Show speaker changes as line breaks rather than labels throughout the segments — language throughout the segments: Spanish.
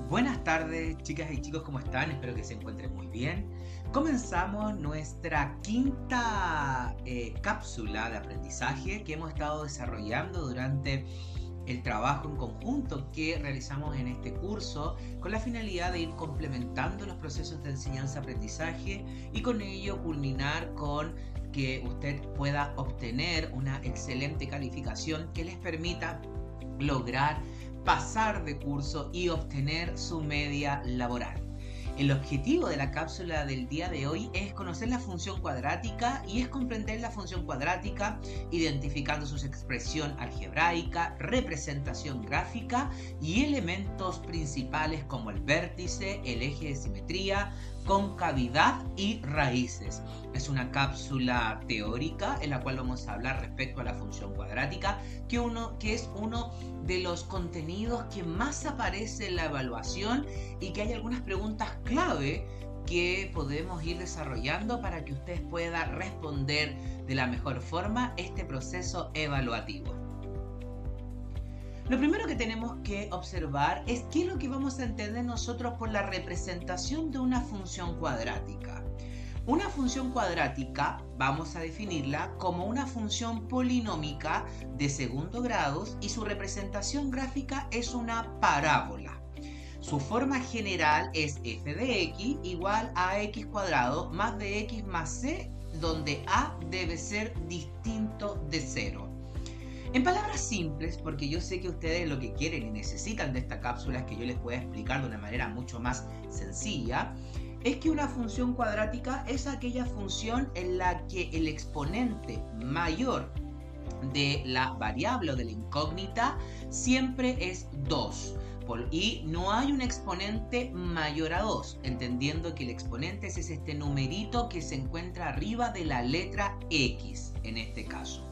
Buenas tardes, chicas y chicos, ¿cómo están? Espero que se encuentren muy bien. Comenzamos nuestra quinta cápsula de aprendizaje que hemos estado desarrollando durante el trabajo en conjunto que realizamos en este curso con la finalidad de ir complementando los procesos de enseñanza-aprendizaje y con ello culminar con que usted pueda obtener una excelente calificación que les permita lograr pasar de curso y obtener su media laboral. El objetivo de la cápsula del día de hoy es conocer la función cuadrática y es comprender la función cuadrática identificando su expresión algebraica, representación gráfica y elementos principales como el vértice, el eje de simetría, concavidad y raíces. Es una cápsula teórica en la cual vamos a hablar respecto a la función cuadrática, que es uno de los contenidos que más aparece en la evaluación y que hay algunas preguntas clave que podemos ir desarrollando para que usted pueda responder de la mejor forma este proceso evaluativo. Lo primero que tenemos que observar es qué es lo que vamos a entender nosotros por la representación de una función cuadrática. Una función cuadrática vamos a definirla como una función polinómica de segundo grado y su representación gráfica es una parábola. Su forma general es f de x igual a x cuadrado más de x más c, donde a debe ser distinto de 0. En palabras simples, porque yo sé que ustedes lo que quieren y necesitan de esta cápsula es que yo les pueda explicar de una manera mucho más sencilla, es que una función cuadrática es aquella función en la que el exponente mayor de la variable o de la incógnita siempre es 2. Y no hay un exponente mayor a 2, entendiendo que el exponente es este numerito que se encuentra arriba de la letra X, en este caso.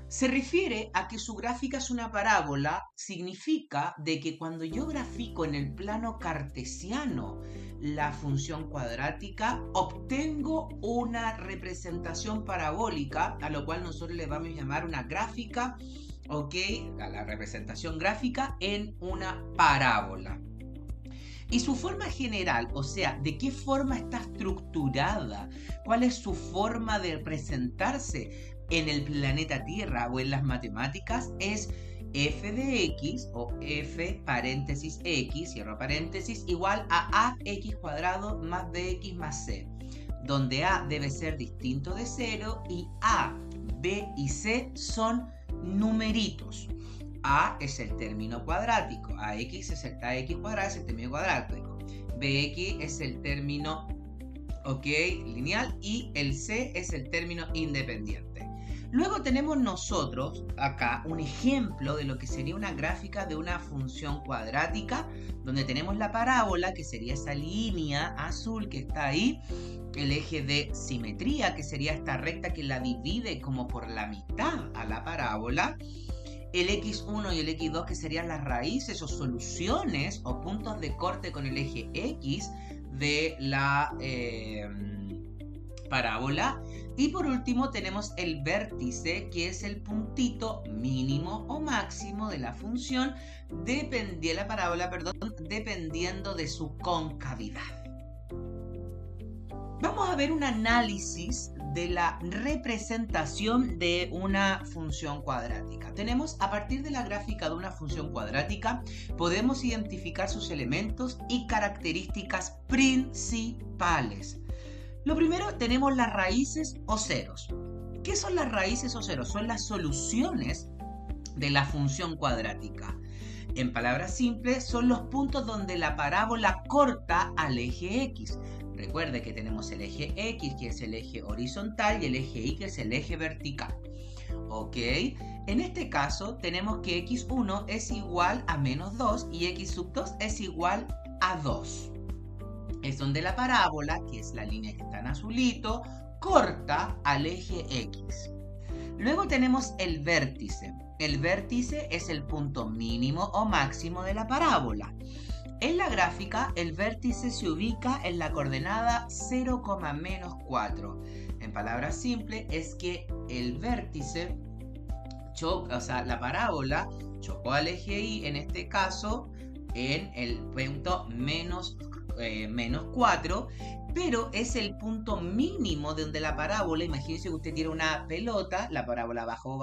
Se refiere a que su gráfica es una parábola, significa de que cuando yo grafico en el plano cartesiano la función cuadrática, obtengo una representación parabólica, a lo cual nosotros le vamos a llamar una gráfica, ¿ok? A la representación gráfica en una parábola. Y su forma general, o sea, de qué forma está estructurada, cuál es su forma de presentarse en el planeta Tierra o en las matemáticas, es f de x o f paréntesis x, cierro paréntesis, igual a ax cuadrado más bx más c, donde a debe ser distinto de 0 y a, b y c son numeritos. A es el término cuadrático, ax cuadrado es el término cuadrático, bx es el término lineal y el c es el término independiente. Luego tenemos nosotros acá un ejemplo de lo que sería una gráfica de una función cuadrática, donde tenemos la parábola, que sería esa línea azul que está ahí, el eje de simetría, que sería esta recta que la divide como por la mitad a la parábola, el x1 y el x2 que serían las raíces o soluciones o puntos de corte con el eje x de la parábola. Y por último tenemos el vértice, que es el puntito mínimo o máximo de la función de la parábola, dependiendo de su concavidad. Vamos a ver un análisis de la representación de una función cuadrática. Tenemos, a partir de la gráfica de una función cuadrática, podemos identificar sus elementos y características principales. Lo primero, tenemos las raíces o ceros. ¿Qué son las raíces o ceros? Son las soluciones de la función cuadrática. En palabras simples, son los puntos donde la parábola corta al eje X. Recuerde que tenemos el eje X, que es el eje horizontal, y el eje Y, que es el eje vertical. ¿Ok? En este caso, tenemos que x1 es igual a menos 2 y x sub 2 es igual a 2. Es donde la parábola, que es la línea que está en azulito, corta al eje X. Luego tenemos el vértice. El vértice es el punto mínimo o máximo de la parábola. En la gráfica, el vértice se ubica en la coordenada 0,-4. En palabras simples, es que el vértice la parábola chocó al eje Y, en este caso, en el punto menos 4, pero es el punto mínimo de donde la parábola, imagínense que usted tiene una pelota, la parábola bajó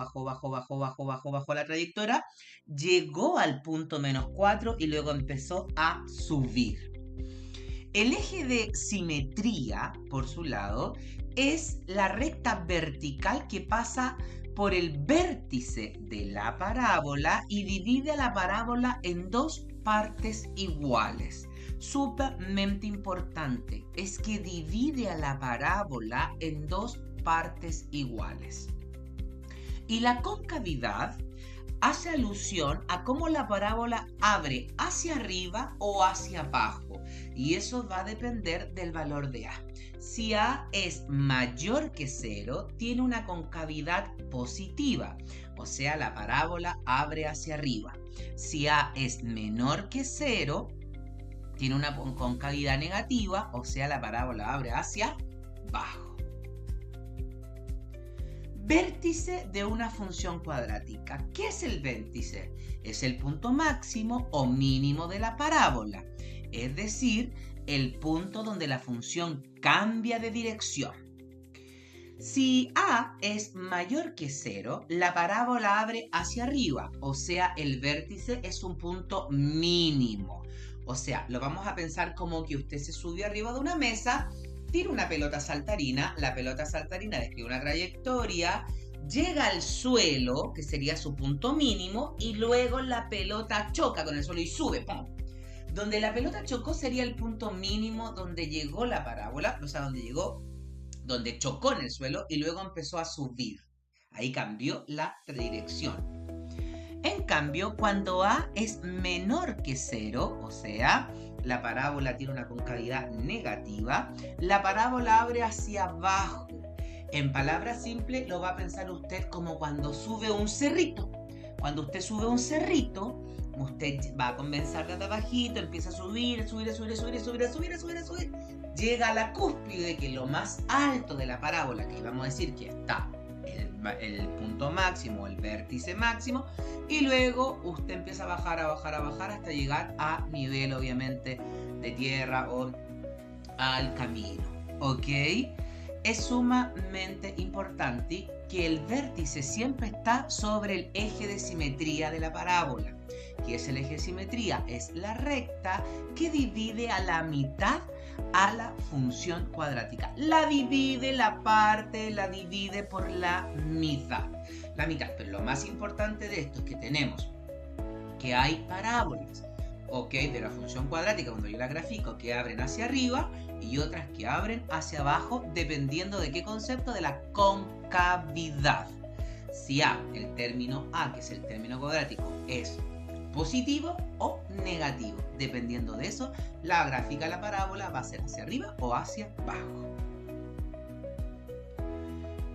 la trayectoria, llegó al punto menos 4 y luego empezó a subir. El eje de simetría, por su lado, es la recta vertical que pasa por el vértice de la parábola y divide a la parábola en dos partes iguales. Sumamente importante es que divide a la parábola en dos partes iguales. Y la concavidad hace alusión a cómo la parábola abre hacia arriba o hacia abajo. Y eso va a depender del valor de A. Si A es mayor que 0, tiene una concavidad positiva. O sea, la parábola abre hacia arriba. Si A es menor que 0, tiene una concavidad negativa. O sea, la parábola abre hacia abajo. Vértice de una función cuadrática. ¿Qué es el vértice? Es el punto máximo o mínimo de la parábola, es decir, el punto donde la función cambia de dirección. Si A es mayor que 0, la parábola abre hacia arriba, o sea, el vértice es un punto mínimo. O sea, lo vamos a pensar como que usted se subió arriba de una mesa, tira una pelota saltarina, la pelota saltarina describe una trayectoria, llega al suelo, que sería su punto mínimo, y luego la pelota choca con el suelo y sube. ¡Pum! Donde la pelota chocó sería el punto mínimo donde llegó la parábola, o sea, donde chocó en el suelo y luego empezó a subir. Ahí cambió la dirección. En cambio, cuando A es menor que 0, o sea, la parábola tiene una concavidad negativa, la parábola abre hacia abajo. En palabras simples, lo va a pensar usted como cuando sube un cerrito. Cuando usted sube un cerrito, usted va a comenzar desde abajito, empieza a subir, llega a la cúspide, que es lo más alto de la parábola, que vamos a decir que está el punto máximo, el vértice máximo, y luego usted empieza a bajar hasta llegar a nivel, obviamente, de tierra o al camino, ¿ok? Es sumamente importante que el vértice siempre está sobre el eje de simetría de la parábola. ¿Qué es el eje de simetría? Es la recta que divide a la mitad a la función cuadrática. La divide, la parte, la divide por la mitad. La mitad. Pero lo más importante de esto es que tenemos que hay parábolas, ¿ok?, de la función cuadrática, cuando yo la grafico, que abren hacia arriba y otras que abren hacia abajo, dependiendo de qué concepto, de la concavidad. Si A, el término A, que es el término cuadrático, es positivo o negativo. Dependiendo de eso, la gráfica de la parábola va a ser hacia arriba o hacia abajo.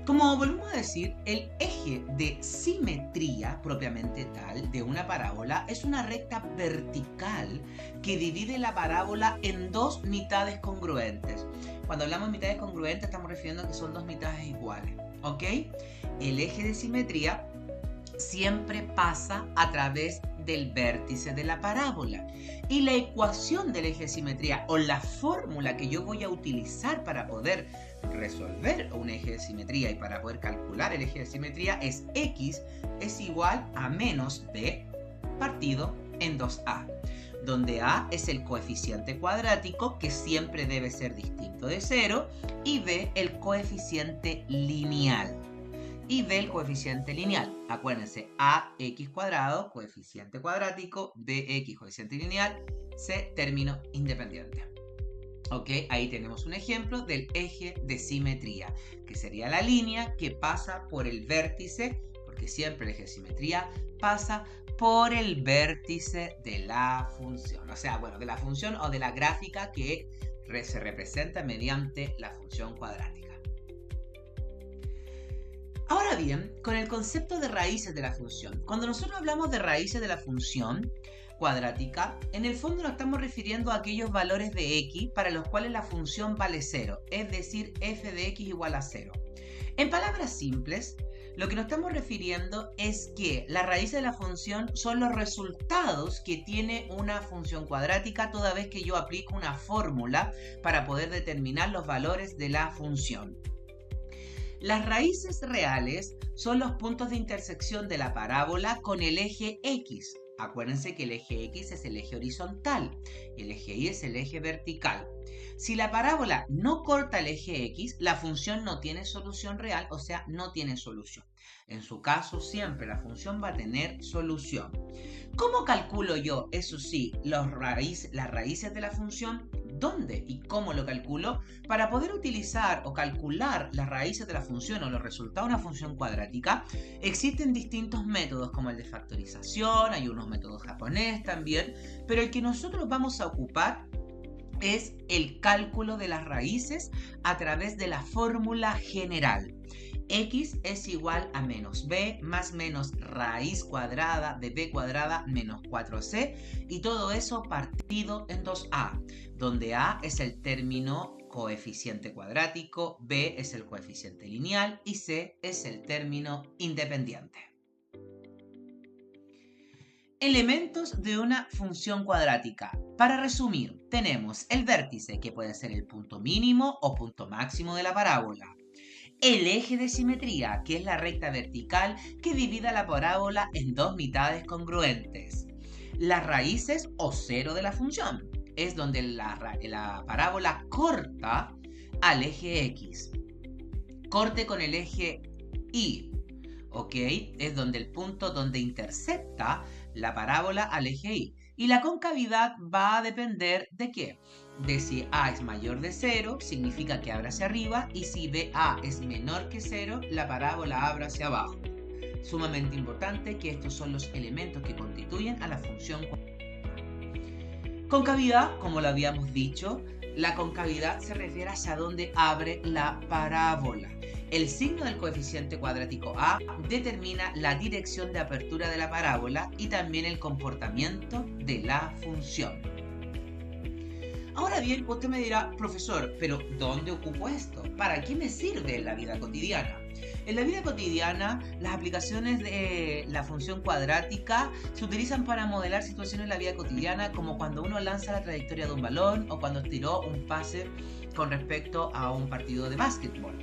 Como volvemos a decir, el eje de simetría propiamente tal de una parábola es una recta vertical que divide la parábola en dos mitades congruentes. Cuando hablamos de mitades congruentes estamos refiriendo a que son dos mitades iguales, ¿ok? El eje de simetría siempre pasa a través del vértice de la parábola. Y la ecuación del eje de simetría, o la fórmula que yo voy a utilizar para poder resolver un eje de simetría y para poder calcular el eje de simetría, es x es igual a menos b partido en 2a, donde a es el coeficiente cuadrático, que siempre debe ser distinto de 0, y b el coeficiente lineal. Y b el coeficiente lineal. Acuérdense, ax cuadrado, coeficiente cuadrático, bx, coeficiente lineal, c, término independiente. Ok, ahí tenemos un ejemplo del eje de simetría, que sería la línea que pasa por el vértice, porque siempre el eje de simetría pasa por el vértice de la función. O sea, bueno, de la función o de la gráfica que se representa mediante la función cuadrática. Ahora bien, con el concepto de raíces de la función, cuando nosotros hablamos de raíces de la función cuadrática, en el fondo nos estamos refiriendo a aquellos valores de x para los cuales la función vale 0, es decir, f de x igual a 0. En palabras simples, Lo que nos estamos refiriendo es que las raíces de la función son los resultados que tiene una función cuadrática toda vez que yo aplico una fórmula para poder determinar los valores de la función. Las raíces reales son los puntos de intersección de la parábola con el eje X. Acuérdense que el eje X es el eje horizontal y el eje Y es el eje vertical. Si la parábola no corta el eje X, la función no tiene solución real, o sea, no tiene solución. En su caso, siempre la función va a tener solución. ¿Cómo calculo yo, eso sí, las raíces de la función? ¿Dónde y cómo lo calculo? Para poder utilizar o calcular las raíces de la función o los resultados de una función cuadrática, existen distintos métodos como el de factorización, hay unos métodos japoneses también, pero el que nosotros vamos a ocupar es el cálculo de las raíces a través de la fórmula general. X es igual a menos b más menos raíz cuadrada de b cuadrada menos 4c y todo eso partido en 2a, donde a es el término coeficiente cuadrático, b es el coeficiente lineal y c es el término independiente. Elementos de una función cuadrática. Para resumir, tenemos el vértice, que puede ser el punto mínimo o punto máximo de la parábola. El eje de simetría, que es la recta vertical que divide la parábola en dos mitades congruentes. Las raíces o cero de la función, es donde la parábola corta al eje X. Corte con el eje Y, ¿ok? Es donde el punto donde intersecta la parábola al eje Y. Y la concavidad va a depender de qué. De si A es mayor de 0, significa que abre hacia arriba, y si BA es menor que 0, la parábola abre hacia abajo. Sumamente importante que estos son los elementos que constituyen a la función cuadrática. Concavidad, como lo habíamos dicho, la concavidad se refiere hacia dónde abre la parábola. El signo del coeficiente cuadrático A determina la dirección de apertura de la parábola y también el comportamiento de la función. Ahora bien, usted me dirá, profesor, ¿pero dónde ocupo esto? ¿Para qué me sirve en la vida cotidiana? En la vida cotidiana, las aplicaciones de la función cuadrática se utilizan para modelar situaciones en la vida cotidiana, como cuando uno lanza la trayectoria de un balón o cuando tiró un pase con respecto a un partido de básquetbol.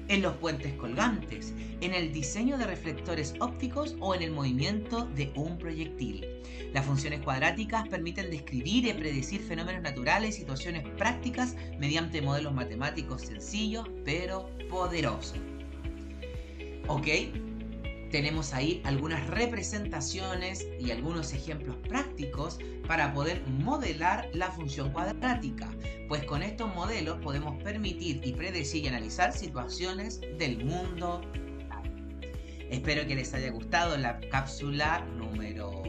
En los puentes colgantes, en el diseño de reflectores ópticos o en el movimiento de un proyectil. Las funciones cuadráticas permiten describir y predecir fenómenos naturales y situaciones prácticas mediante modelos matemáticos sencillos pero poderosos. ¿Ok? Tenemos ahí algunas representaciones y algunos ejemplos prácticos para poder modelar la función cuadrática, pues con estos modelos podemos permitir y predecir y analizar situaciones del mundo real. Espero que les haya gustado la cápsula número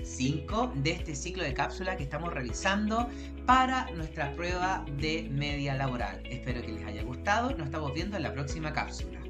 5 de este ciclo de cápsulas que estamos realizando para nuestra prueba de media laboral. Espero que les haya gustado, nos estamos viendo en la próxima cápsula.